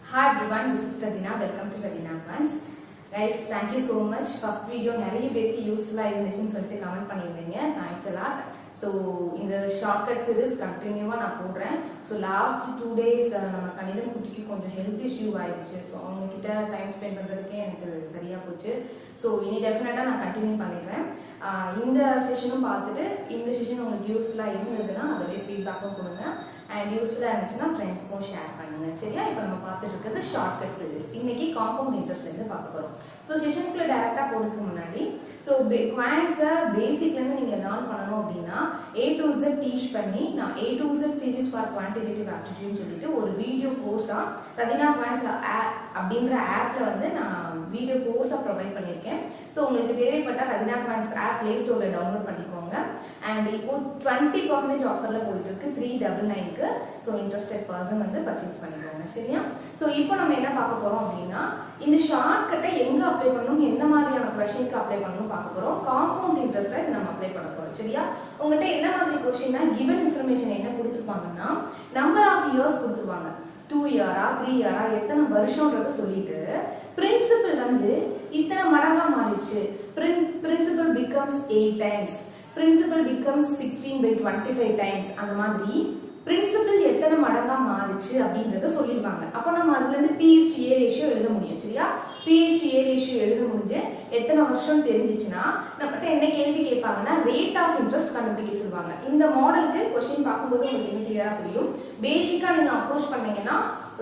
Hi everyone, this is Radina. Welcome to Radina Advance. Guys, thank you so much. First video நிறைய பேருக்கு யூஸ்ஃபுல்லா இருந்துச்சுன்னு சொல்லிட்டு comment பண்ணியிருந்தீங்க. Thanks a lot. ஸோ இந்த ஷார்ட்கட் சீரிஸ் கண்டினியூவாக நான் போடுறேன். ஸோ லாஸ்ட் 2 days நம்ம கணிதம் குட்டிக்கு கொஞ்சம் ஹெல்த் இஷ்யூ ஆயிடுச்சு. ஸோ அவங்கக்கிட்ட டைம் ஸ்பெண்ட் பண்ணுறதுக்கே எனக்கு சரியாக போச்சு. ஸோ இனி டெஃபினட்டாக நான் கண்டினியூ பண்ணிடுறேன். இந்த செஷனும் பார்த்துட்டு இந்த செஷன் உங்களுக்கு யூஸ்ஃபுல்லாக இருந்ததுன்னா அதோடைய ஃபீட்பேக்கும் கொடுங்க. அண்ட் யூஸ்ஃபுல்லாக இருந்துச்சுன்னா ஃப்ரெண்ட்ஸ்க்கும் ஷேர் பண்ணுங்க. சரியா? இப்போ நம்ம பார்த்துட்டு இருக்கிறது ஷார்ட்கட் சீரிஸ். இன்னைக்கு காம்பவுண்ட் இன்ட்ரெஸ்ட்லேருந்து பார்க்க போகிறோம். ஸோ செஷனுக்குள்ள டேரெக்டாக போகிறதுக்கு முன்னாடி ஸோ குவான்ஸை பேசிக்லேருந்து நீங்கள் லேர்ன் பண்ணணும் அப்படின்னா A to Z டீச் பண்ணி நான் A to Z series for quantitative ஆப்டிடியூட்னு சொல்லிட்டு ஒரு வீடியோ கோர்ஸாக ரதினா குவான்ஸ் அப்படின்ற ஆப்பில் வந்து நான் வீடியோ கோர்ஸாக ப்ரொவைட் பண்ணியிருக்கேன். ஸோ உங்களுக்கு தேவைப்பட்டால் ரதினா குவான்ஸ் ஆப் ப்ளே ஸ்டோரில் டவுன்லோட் பண்ணிக்கோங்க. அண்ட் இப்போ 20% ஆஃபரில் போயிட்டு இருக்கு 399க்கு. ஸோ இன்ட்ரெஸ்டட் பர்சன் வந்து பர்ச்சேஸ் பண்ணிக்கோங்க. சரியா? ஸோ இப்போ நம்ம என்ன பார்க்க போகிறோம் அப்படின்னா இந்த ஷார்ட்கட்டை எங்கே அப்ளை பண்ணணும், எந்த மாதிரியான கொஷனுக்கு அப்ளை பண்ணணும் பார்க்க போகிறோம். காம்பவுண்ட் இன்ட்ரெஸ்ட்டில் இதை நம்ம அப்ளை பண்ண போகிறோம். சரியா? உங்கள்கிட்ட என்ன மாதிரி கொஸ்டின்னா கிவன் இன்ஃபர்மேஷன் என்ன கொடுத்துருப்பாங்கன்னா நம்பர் ஆஃப் இயர்ஸ் கொடுத்துருவாங்க. 2 இயரா 3 இயரா எத்தனை வருஷம்ன்றத சொல்லிட்டு பிரின்சிபல் வந்து இத்தனை மடங்கா மாறிடுச்சு. Principal becomes 8 times, principal becomes 16/25 times. அந்த மாதிரி பிரின்சிபல் எத்தனை மடங்கா மாறிச்சு அப்படின்றத சொல்லிடுவாங்க. அப்போ நம்ம அதுல இருந்து P/A ரேஷியோ எழுத முடியும். சரியா? P/A ரேஷியோ எழுத முடிஞ்சு எத்தனை வருஷம் தெரிஞ்சிச்சுன்னா நம்மகிட்ட என்ன கேள்வி கேட்பாங்கன்னா ரேட் ஆஃப் இன்ட்ரெஸ்ட் கண்டுபிடிக்க சொல்லுவாங்க. இந்த மாடலுக்கு கொஸ்டின் பார்க்கும்போது உங்களுக்கு இன்னும் கிளியரா புரியும். பேசிக்கா நீங்க அப்ரோச் பண்ணீங்கன்னா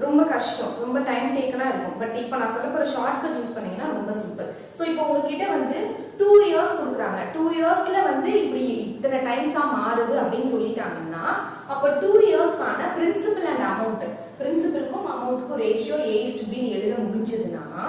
ரொம்ப கஷ்டம், ரொம்ப டைம் டேக்கனா இருக்கும். பட் இப்போ நான் சொல்ல போற ஷார்ட்கட் யூஸ் பண்ணீங்கன்னா ரொம்ப சிம்பிள். ஸோ இப்போ உங்ககிட்ட வந்து 2 இயர்ஸ் கொடுக்குறாங்க. 2 இயர்ஸ்ல வந்து இப்படி இத்தனை டைம்ஸா மாறுது அப்படின்னு சொல்லிட்டாங்கன்னா அப்போ 2 இயர்ஸ்க்கான பிரின்சிபல் அண்ட் அமௌண்ட், பிரின்சிபலுக்கும் அமௌண்ட்டுக்கும் ரேஷியோ A/B எழுத முடிஞ்சதுன்னா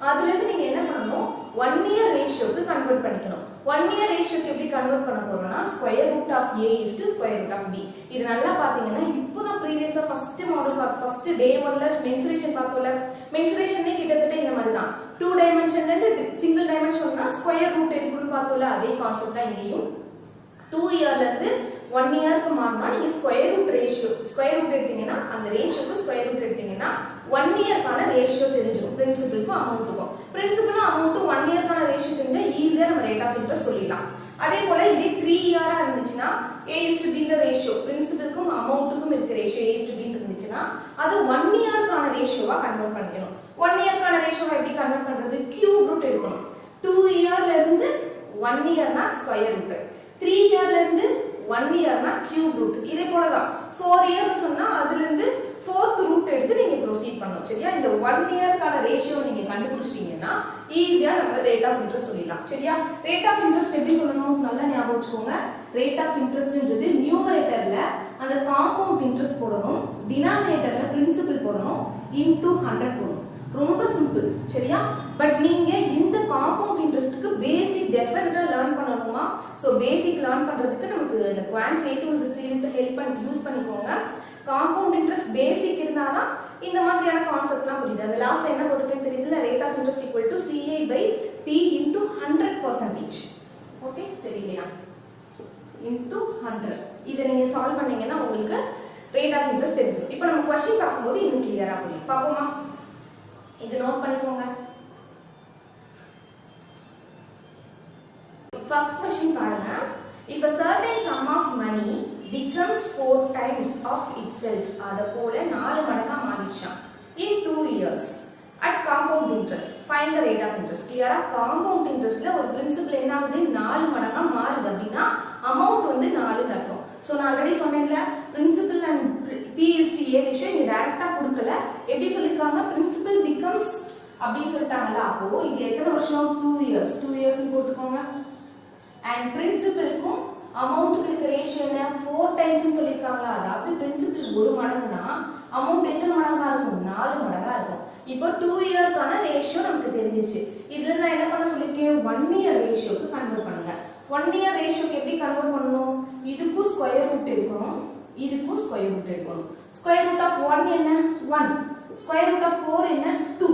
அதுல இருந்து நீங்க என்ன பண்ணணும், 1 இயர் ரேஷியோக்கு கன்வெர்ட் பண்ணிக்கணும். 1 இயர் ரேஷியோக்கு எப்படி கன்வெர்ட் பண்ண போறோம்னா ஸ்கொயர் ரூட் ஆஃப் A/ஸ்கொயர் ரூட் ஆஃப் B. இது நல்லா பாத்தீங்கன்னா இப்போதான் ப்ரீவியஸா ஃபர்ஸ்ட் மாடல் ஃபர்ஸ்ட் டே 1ல மென்சுரேஷன் பார்த்தோம்ல, மென்சுரேஷனே கிட்டத்தட்ட இந்த மாதிரி தான். 2 டைமென்ஷன்ல இருந்து சிங்கிள் டைமென்ஷன்னா ஸ்கொயர் ரூட் எடுக்கணும்னு பார்த்தோம்ல, அதே கான்செப்ட் தான் இங்கேயும். 2 இயர்ல இருந்து 1 இயருக்கு மாறினா நீங்க square root ratio square root எடுத்தீங்கன்னா அந்த ரேஷியோக்கு ஸ்கொயர் ரூட் எடுத்தீங்கன்னா 1 இயர்க்கான ரேஷியோ தெரிஞ்சிடும். பிரின்சிபலுக்கும் அமௌண்ட்டுக்கும், பிரின்சிபலும் அமௌண்ட்டும் 1 இயர்க்கான ரேஷியோ தெரிஞ்சா ஈஸியா நம்ம ரேட் ஆஃப் இன்ட்ரெஸ்ட் சொல்லிடலாம். அதே போல இதே 3 இயரா இருந்துச்சுன்னா A/B ரேஷியோ, பிரின்சிபலுக்கும் அமௌண்ட்டுக்கும் இருக்க ரேஷியோ A/B இருந்துச்சுன்னா அது 1 இயர்க்கான ரேஷியோவா கன்வெர்ட் பண்ணிக்கணும். 1 இயர்க்கான ரேஷியோவா எப்படி கன்வெர்ட் பண்றது, கியூப் ரூட் எடுக்கணும். 2 இயர்ல இருந்து 1 இயர்னா ஸ்கொயர் ரூட், 3 இயர்ல இருந்து 1 இயர்னா கியூப் ரூட். இதே போலதான் 4 இயர்னு சொன்னா அதுல இருந்து 4th ரூட் எடுத்து நீங்க ப்ரோசீட் பண்ணணும். சரியா? இந்த 1 இயர்க்கான ரேஷியோ நீங்க கண்டுபிடிச்சிட்டீங்கன்னா ஈஸியா நம்ம ரேட் ஆஃப் இன்ட்ரெஸ்ட் சொல்லிடலாம். சரியா? ரேட் ஆஃப் இன்ட்ரெஸ்ட் எப்படி சொல்லணும் நல்லா ஞாபகம் வச்சுக்கோங்க. ரேட் ஆஃப் இன்ட்ரெஸ்ட்ன்றது நியூமரேட்டர்ல அந்த காம்பவுண்ட் இன்ட்ரெஸ்ட் போடணும், டினாமினேட்டர்ல பிரின்சிபல் போடணும், இன்டு 100 போடணும். ரொம்ப சிம்பிள். சரியா? பட் நீங்க இந்த காம்பவுண்ட் இன்ட்ரெஸ்ட்க்கு பேசிக் டெஃபினட்டா லேர்ன் பண்ணணுமா? சோ பேசிக் லேர்ன் பண்றதுக்கு நமக்கு இந்த quants A to Z series help பண்ணி யூஸ் பண்ணிக்கோங்க. காம்பவுண்ட் இன்ட்ரெஸ்ட் பேசிக் இருந்தாதான் இந்த மாதிரியான கான்செப்ட்லாம் புரியுது. அந்த லாஸ்ட்ல என்ன போட்டுருக்கேன்னு தெரியுதுல, rate of interest equal to CI/P into 100%. Okay, தெரியலையா? இன்டு 100. இதை நீங்க சால்வ் பண்ணீங்கன்னா உங்களுக்கு ரேட் ஆஃப் இன்ட்ரெஸ்ட் தெரிஞ்சிடும். இப்போ நம்ம क्वेश्चन பார்க்கும்போது இன்னும் கிளியரா புரியும். பாப்போமா? இது நோட் பண்ணிக்கோங்க. ஃபர்ஸ்ட் क्वेश्चन பாருங்க. If a certain sum of money becomes 4 times of itself, அத போல 4 மடங்கா மாறிடுச்சாம் in 2 years at compound interest, find the rate of interest. கிளியரா? காம்பவுண்ட் இன்ட்ரெஸ்ட்ல ஒரு பிரின்சிபல் என்ன ஆகுது, 4 மடங்கா மாறுது அப்படின்னா அமௌண்ட் வந்து 4 அர்த்தம். சோ நான் ஆல்ரெடி சொன்னேன்ல பிரின்சிபல் அண்ட் P/A ரேஷியோ இங்க டைரக்டா கொடுக்கல. எப்படி சொல்லிருக்காங்க, பிரின்சிபல் பிகம்ஸ் அப்படின்னு சொல்லிட்டாங்கல. அப்போ இது எத்தனை வருஷம், 2 இயர்ஸ். 2 இயர்ஸ் போட்டுக்கோங்க. அண்ட் பிரின்சிபலுக்கும் அமௌண்ட்டுக்கு இருக்க ரேஷியோ என்ன, 4 டைம்ஸ் சொல்லிருக்காங்களா. அதாவது பிரின்சிபல் 1 மடங்குனா அமௌண்ட் எத்தனை மடங்கா இருக்கும், 4 மடங்கா இருக்கும். இப்போ 2 இயர்க்கான ரேஷியோ நமக்கு தெரிஞ்சிச்சு. இதுல நான் என்ன பண்ண சொல்லிருக்கேன், 1 இயர் ரேஷியோக்கு கன்வெர்ட் பண்ணுங்க. 1 இயர் ரேஷியோக்கு எப்படி கன்வெர்ட் பண்ணணும், இதுக்கும் ஸ்கொயர் ரூட் எடுக்கணும், இதுக்கும் ஸ்கொயர் ரூட் எடுக்கணும். ஸ்கொயர் ரூட் ஆஃப் 1 என்ன, 1. ஸ்கொயர் ரூட் ஆஃப் 4 என்ன, 2.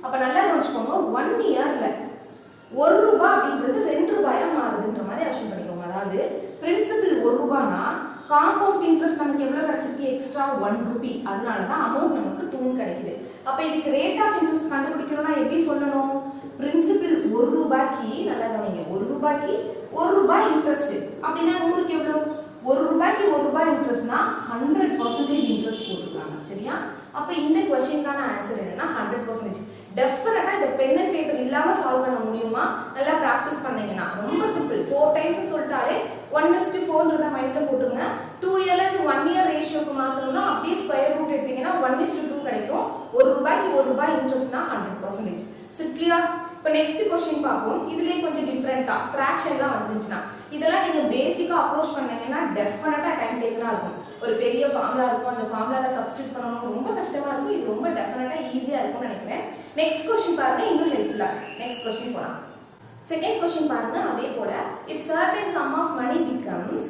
அப்ப நல்லா கவனிச்சுக்கோங்க, 1 இயர்ல 1 ரூபாய் அப்படின்றது 2 ரூபாயா மாறுதுன்ற மாதிரி அஷ்யூம் பண்ணிக்கோங்க. அதாவது பிரின்சிபல் 1 ரூபாய்னா காம்பவுண்ட் இன்ட்ரெஸ்ட் நமக்கு எவ்வளவு கிடைச்சிருக்கு, எக்ஸ்ட்ரா 1 ரூபி. அதனால தான் அமௌண்ட் நமக்கு 2 கிடைக்குது. அப்ப இதுக்கு ரேட் ஆஃப் இன்ட்ரெஸ்ட் கண்டுபிடிக்கணும்னா எப்படி சொல்லணும்? பிரின்சிபல் 1 ரூபாய்க்கு, நல்லா கவனிங்க, 1 ரூபாய்க்கு 1 ரூபாய் இன்ட்ரெஸ்ட் அப்படின்னா 100க்கு எவ்வளவு? 1 ரூபாய்க்கு 1 ரூபாய் இன்ட்ரெஸ்ட்னா 100% இன்ட்ரெஸ்ட் போட்டுருக்காங்க. சரியா? அப்ப இந்த क्वेश्चनக்கான ஆன்சர் என்னன்னா 100%. டெஃபினட்டா இத பென் அண்ட் பேப்பர் இல்லாம சால்வ் பண்ண முடியுமா? நல்லா பிராக்டீஸ் பண்ணீங்கன்னா ரொம்ப சிம்பிள். 4 டைம்ஸ் சொல்லிட்டாலே 1:4ன்றத மைண்ட்ல போட்டுருங்க. 2 இயர்ல இருந்து 1 இயர் ரேஷியோக்கு மாத்தணும்னா அப்படியே ஸ்கொயர் ரூட் எடுத்தீங்கன்னா 1:2 கிடைக்கும். 1 ரூபாய்க்கு 1 ரூபாய் இன்ட்ரெஸ்ட்னா 100%. சிம்பிளா? இப்ப நெக்ஸ்ட் क्वेश्चन பாப்போம். இதுலயே கொஞ்சம் டிஃபரண்டா ஃபிராக்ஷன்லாம் வந்துச்சுனா இதெல்லாம் நீங்க பேசிக்கா அப்ரோச் பண்ணீங்கன்னா டெஃபினட்டா டைம் டேக்கரா இருக்கும். ஒரு பெரிய ஃபார்முலா இருக்கும், அந்த ஃபார்முலால சப்ஸ்டிட்யூட் பண்ணனும், ரொம்ப கஷ்டமா இருக்கும். இது ரொம்ப டெஃபினட்டா ஈஸியா இருக்கும்னு நினைக்கிறேன். நெக்ஸ்ட் क्वेश्चन பாருங்க, இன்னும் ஹெல்ப்ஃபுல்லா. நெக்ஸ்ட் क्वेश्चन போலாம். செகண்ட் क्वेश्चन பாருங்க, அதே போல if certain sum of money becomes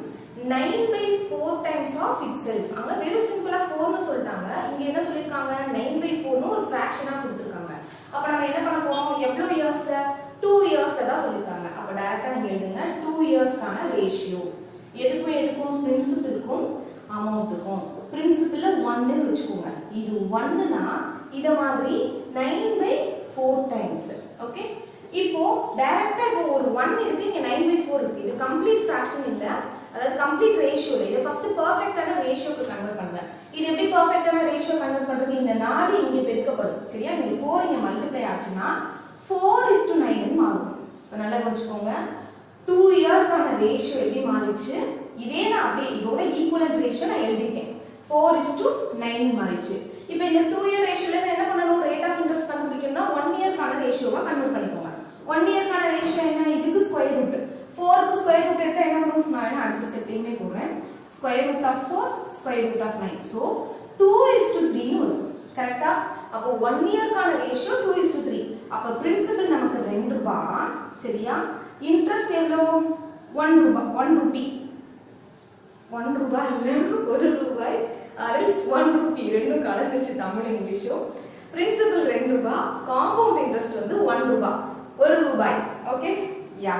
9/4 times of itself. அங்க வெரி சிம்பிளா 4 னு சொல்லிட்டாங்க. இங்க என்ன சொல்லிருக்காங்க? 9/4 னு ஒரு ஃபிராக்ஷனா கொடுத்திருக்காங்க. அப்ப நம்ம என்ன பண்ண போறோம்? எவ்வளவு இயர்ஸ்ல? 2 இயர்ஸ்ல தான் சொல்லிருக்காங்க. அப்ப டைரக்டா நீங்க எழுதுங்க 2 இயர்ஸ்க்கான ரேஷியோ. எதுக்கும் பிரின்சிபலுக்கும் அமௌண்ட்டுக்கும். பிரின்சிபல்ல 1 னு வெச்சுக்கோங்க. இது 1னா இத மாதிரி 9/4 டைம்ஸ். ஓகே? இப்போ டைரக்டா இப்போ ஒரு 1 இருக்கு, இங்க 9/4 இருக்கு. இது கம்ப்ளீட் ஃபிராக்ஷன் இல்ல, அதாவது கம்ப்ளீட் ரேஷியோ இல்ல. இது ஃபர்ஸ்ட் பெர்ஃபெக்ட்டான ரேஷியோக்கு கன்வர்ட் பண்ணுங்க. இது எப்படி பெர்ஃபெக்ட்டான ரேஷியோ கன்வர்ட் பண்றது? இந்த 4 இங்க பெருக்கப்படும். சரியா? இங்க 4 இங்க மல்டிப்ளை ஆச்சுனா 4:9 ன்னு மாறும். இப்ப நல்லா புரிஞ்சுக்கோங்க. 2 இயர்க்கான ரேஷியோ எப்படி மாறிச்சு? இதே நான் அப்படியே இதோட ஈக்குவலன்ட் ரேஷியோ நான் எழுதிட்டேன். 4:9 மாறிச்சு. இப்போ இந்த 2 இயர் ரேஷியோல என்ன பண்ணனும்? ரேட் ஆஃப் இன்ட்ரெஸ்ட் கண்டுபிடிக்கணும்னா 1 இயர்க்கான ரேஷியோவா கன்வர்ட் பண்ணிக்கோங்க. 1 இயர்க்கான ரேஷியோ என்ன? இதுக்கு ஸ்கொயர் ரூட். 4 க்கு ஸ்கொயர் ரூட் எடுத்தா என்ன வரும்? நான் அடுத்த ஸ்டெப்லயே போறேன். Square root of 4 square root of 9. So 2:3 ன்னு வரும். கரெக்ட்டா? அப்போ 1 இயர்க்கான ரேஷியோ 2:3. அப்ப பிரின்சிபல் நமக்கு 2 ரூபாய். சரியா? இன்ட்ரெஸ்ட் எவ்வளவு? 1 ரூபாய். 1 ரூபி. 1 ரூபாய் இல்ல, 1 ரூபாய் அரல்ஸ் 1 ரூபி. ரெண்டும் கலந்துச்சு தமிழ் இங்கிலீஷும். பிரின்சிபல் 2 ரூபாய், காம்பவுண்ட் இன்ட்ரெஸ்ட் வந்து 1 ரூபாய். 1 ரூபாய். ஓகே? யா.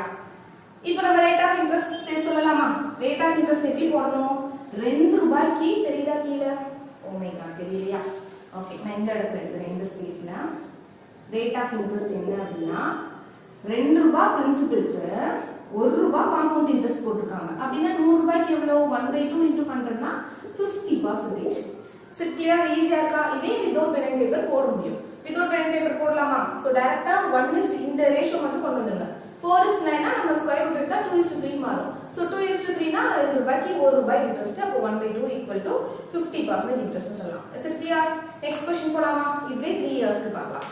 இப்போ நம்ம ரேட் ஆஃப் இன்ட்ரெஸ்ட் சொல்லலாமா? ரேட் ஆஃப் இன்ட்ரெஸ்ட் எப்படி போடணும்? 2 ரூபாய்க்கு தெரியுதா கீழ? ஓ மை காட், தெரியலையா? ஓகே, நான் இந்த இடத்துல எடுத்துறேன், இந்த ஸ்பேஸ்ல. ரேட் ஆஃப் இன்ட்ரெஸ்ட் என்ன அப்படின்னா 2 ரூபாய் பிரின்சிபலுக்கு 1 ரூபாய் காம்பவுண்ட் இன்ட்ரெஸ்ட் போட்டுருக்காங்க. அப்படின்னா 100 ரூபாய்க்கு எவ்வளவு? 1/2 into 100னா 50%. சரி, கிளியரா? ஈஸியா இருக்கா? இதே வித்அவுட் பென் அண்ட் பேப்பர் போட முடியும். வித்அவுட் பென் அண்ட் பேப்பர் போடலாமா? சோ டைரக்டா 1 இந்த ரேஷியோ மட்டும் கொண்டு வந்துருங்க. 4:9 னா நம்ம ஸ்கொயர் ரூட் எடுத்தா 2:3 மாறும். சோ 2:3 னா 2 ரூபாய்க்கு 1 ரூபாய் இன்ட்ரெஸ்ட். அப்ப 1/2 50% இன்ட்ரெஸ்ட் சொல்லலாம். சரி, கிளியரா? நெக்ஸ்ட் क्वेश्चन போலாமா? இதுல 3 இயர்ஸ்க்கு பார்க்கலாம்.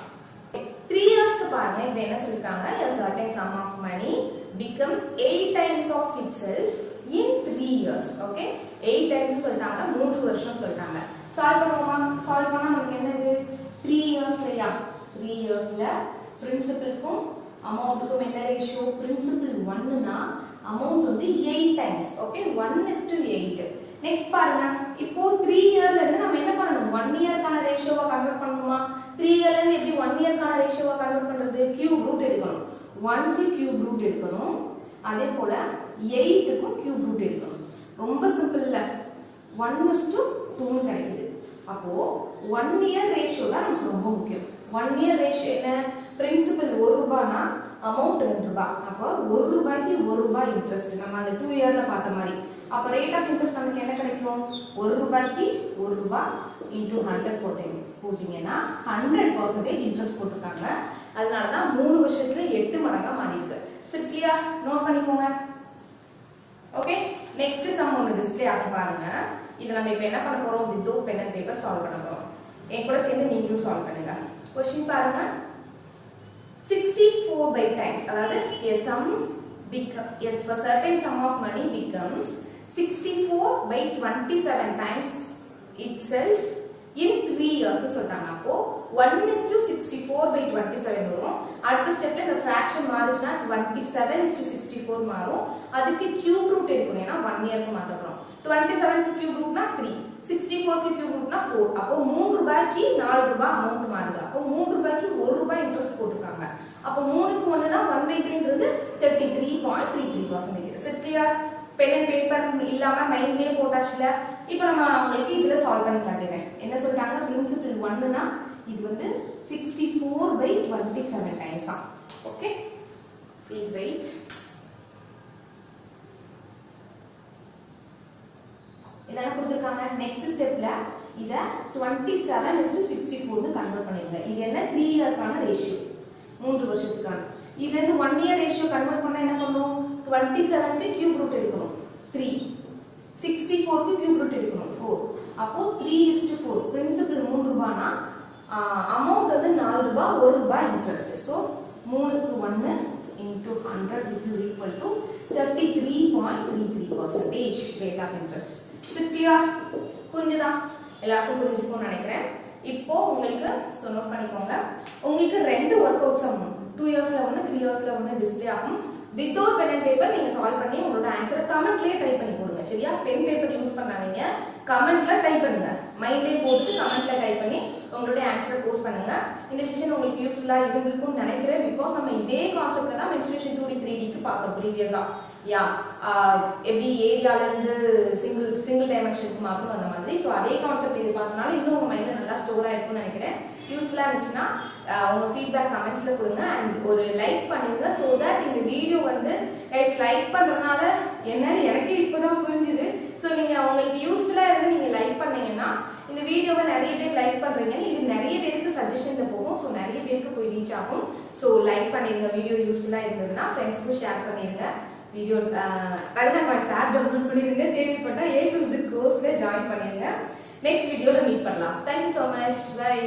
3 இயர்ஸ்க்கு பாருங்க. இது என்ன சொல்லிருக்காங்க? a certain sum of money becomes 8 times of itself in 3 years. Okay? 8 times சொல்லிட்டாங்க, 3 வருஷம் சொல்லிட்டாங்க. சால்வ் பண்ணுவோமா? சால்வ் பண்ணா நமக்கு என்னது? 3 இயர்ஸ்லயா? 3 இயர்ஸ்ல பிரின்சிபலுக்கும் அமௌண்ட்டுக்கும் என்ன ரேஷியோ? பிரின்சிபல் 1னா அமௌண்ட் வந்து 8 டைம்ஸ். ஓகே? 1:8. நெக்ஸ்ட் பாருங்க. இப்போ 3 இயர்ல இருந்து நம்ம என்ன பண்ணனும்? 1 இயர்க்கான ரேஷியோவா கன்வர்ட் பண்ணனுமா? 3 இயர்ல இருந்து எப்படி 1 இயர்க்கான ரேஷியோவா கன்வர்ட் பண்றது? கியூப் ரூட் எடுக்கணும். 1 க்கு கியூப் ரூட் எடுக்கணும். அதே போல 8 க்கு கியூப் ரூட் எடுக்கணும். ரொம்ப சிம்பிள் இல்ல? 1:2 ன்னு கிடைக்குது. அப்போ 1 இயர் ரேஷியோ தான் நமக்கு ரொம்ப முக்கியம். 1 இயர் ரேஷியோ என்ன? பிரின்சிபல் 1 ரூபாய்னா அமௌண்ட் 2 ரூபாய். அப்போ 1 ரூபாய்க்கு 1 ரூபாய் இன்ட்ரெஸ்ட். நம்ம அந்த 2 இயர்ல பார்த்த மாதிரி. அப்ப ரேட் ஆஃப் இன்ட்ரெஸ்ட் நமக்கு என்ன கிடைக்கும்? 1 ரூபாய்க்கு 1 ரூபாய் into 100 போட்டீங்கன்னா 100% இன்ட்ரெஸ்ட் போட்டுருக்காங்க. அதனால தான் 3 வருஷத்துல 8 மடங்கா மாறி இருக்கு. சிம்பிளா நோட் பண்ணிக்கோங்க. ஓகே? நெக்ஸ்ட் சம் ஒன்னு டிஸ்ப்ளே ஆகி பாருங்க. இது நம்ம இப்போ என்ன பண்ண போறோம்? Without pen and paper solve பண்ண போறோம். என் கூட சேர்ந்து நீங்களும் சால்வ் பண்ணுங்க. क्वेश्चन பாருங்க. 64 times, அதாவது a certain sum of money becomes 64/27 times itself in 3 years சொல்றாங்க. அப்போ 1:64/27 வரும். அடுத்த ஸ்டெப்ல இந்த ஃபிராக்ஷன் மாறுச்சுனா 27:64 மாறும். அதுக்கு கியூப் ரூட் எடுக்கணும். ஏனா 1 இயர்க்கு மாத்த போறோம். 27 க்கு கியூப் ரூட்னா 3, 64 க்கு கியூப் ரூட்னா 4. அப்போ 3 ரூபாய்க்கு 4 ரூபாய் அமௌண்ட் மாறுது. அப்போ 3 ரூபாய்க்கு 1 ரூபாய் இன்ட்ரெஸ்ட் போட்டுருக்காங்க. அப்போ 3க்கு 1னா 1/3ன்றது 33.33%. சரி, கிளியர்? பென் அண்ட் பேப்பர் இல்லாம மைண்ட்லயே போட்டாச்சுல. இப்போ நம்ம உங்களுக்கு இதுல சால்வ் பண்ணி காட்டுறேன். என்ன சொல்றாங்க? பிரின்சிபல் 1னா இது வந்து 64/27 டைம்ஸ் தான். Okay, please wait. இதெல்லாம் கொடுத்துருக்காங்க. நெக்ஸ்ட் ஸ்டெப்ல இத 27:64 கன்வெர்ட் பண்ணிருங்க. இது என்ன 3 இயர்க்கான ரேஷியோ, 3 வருஷத்துக்கான. இதுல இருந்து 1 இயர் ரேஷியோ கன்வெர்ட் பண்ணா என்ன பண்ணும்? 27க்கு கியூப் ரூட் எடுக்கணும் 3, 64க்கு கியூப் ரூட் எடுக்கணும் 4. அப்போ 3:4. பிரின்சிபல் 3 ரூபாய்னா அமௌண்ட் வந்து 4 ரூபாய், 1 ரூபாய் இன்ட்ரெஸ்ட். ஸோ 3க்கு 1 into 100 which is equal to 33.33% rate of interest. clear? புரிஞ்சுதா? எல்லாருக்கும் புரிஞ்சுக்கும்னு நினைக்கிறேன். இப்போ உங்களுக்கு நோட் பண்ணிக்கோங்க. உங்களுக்கு 2 ஒர்க் அவுட் சம் 2 இயர்ஸ்ல 1, 3 இயர்ஸ்ல 1 டிஸ்ப்ளே ஆகும். வித்தவுட் பென் அண்ட் பேப்பர் நீங்க சால்வ் பண்ணி உங்களோட ஆன்சரை கமெண்ட்லயே டைப் பண்ணி போடுங்க. சரியா? பென் பேப்பர் யூஸ் பண்ணாதீங்க, கமெண்ட்ல டைப் பண்ணுங்க. மைண்ட்லயே போட்டு கமெண்ட்ல டைப் பண்ணி உங்களுடைய ஆன்சரை போஸ்ட் பண்ணுங்க. இந்த செஷன் உங்களுக்கு யூஸ்ஃபுல்லா இருந்திருக்கும்னு நினைக்கிறேன். பிகாஸ் நம்ம இதே கான்செப்ட் தான் மென்சுரேஷன் 2D 3Dக்கு பார்த்தோம் ப்ரீவியஸா. யா எப்படி ஏரியால இருந்து சிங்கிள் டைமென்ஷனுக்கு மாத்தணும் அந்த மாதிரி. ஸோ அதே கான்செப்ட் இது பார்த்தனால இன்னும் உங்க மைண்ட்ல நல்லா ஸ்டோர் ஆயிருக்கும்னு நினைக்கிறேன். யூஸ்ஃபுல்லா இருந்துச்சுன்னா உங்க ஃபீட்பேக் கமெண்ட்ஸ்ல கொடுங்க அண்ட் ஒரு லைக் பண்ணிருங்க. ஸோ தட் இந்த வீடியோ வந்து கைஸ் லைக் பண்றதுனால என்னன்னு எனக்கே இப்போதான் புரிஞ்சுது. ஸோ நீங்க உங்களுக்கு யூஸ்ஃபுல்லா இருந்து நீங்க லைக் பண்ணீங்கன்னா இந்த வீடியோவை நிறைய பேர் லைக் பண்றீங்கன்னு இது நிறைய பேருக்கு சஜஷன்ல போகும். ஸோ நிறைய பேருக்கு போய் ரீச் ஆகும். ஸோ லைக் பண்ணிருங்க. வீடியோ யூஸ்ஃபுல்லா இருந்ததுன்னா ஃப்ரெண்ட்ஸ்க்கும் ஷேர் பண்ணிருங்க. Video Ravina coins app download பண்ணிருங்க. தேவைப்பட்டா A to Z கோர்ஸ்ல ஜாயின் பண்ணிருங்க. நெக்ஸ்ட் வீடியோல மீட் பண்ணலாம். Thank you so much. பை.